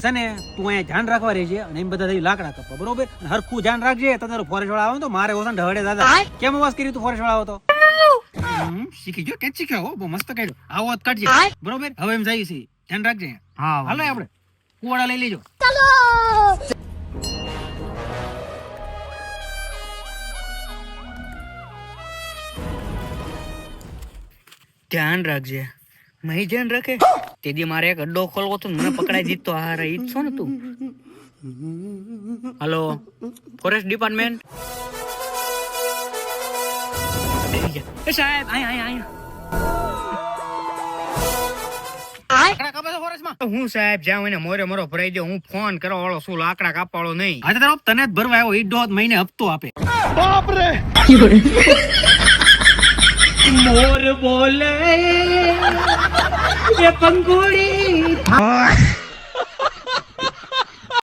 છે ને તું અહીંયા ધ્યાન રાખવા રહેજે અને એમ બધા લાકડા કપા બરોબર હરખું ધ્યાન રાખજે. તારો ફોરેસ્ટ વાળા આવે તો મારે ઓછા ઢવડે દાદા કેમ અવાજ કરી તું ફોરેસ્ટ વાળા આવો તો શીખી ગયો કે શીખ્યો બહુ મસ્ત કર્યો આવો કાઢજે બરોબર. હવે એમ જાય છે ધ્યાન રાખજે. હા હાલો આપણે કુવાડા લઈ લેજો. ધ્યાન રાખજે. નહીં ધ્યાન રાખે તેથી મારે એક અડ્ડો ખોલવો તો મને પકડાઈ દીધો. હારે ઈ જ છો ને તું. Hello forest department. એ સાહેબ લાકડા કાપે તો ફોરેસ્ટમાં હું સાહેબ જ્યાં હોય ને મોરે મોરો ભરાઈ દો. હું ફોન કરવા વાળો શું લાકડા કાપવા વાળો નહીં. આજે તારો તને જ ભરવા આવ્યો. ઈ દોઢ મહિને હપ્તો આપે. મોર બોલે એ પંગુડી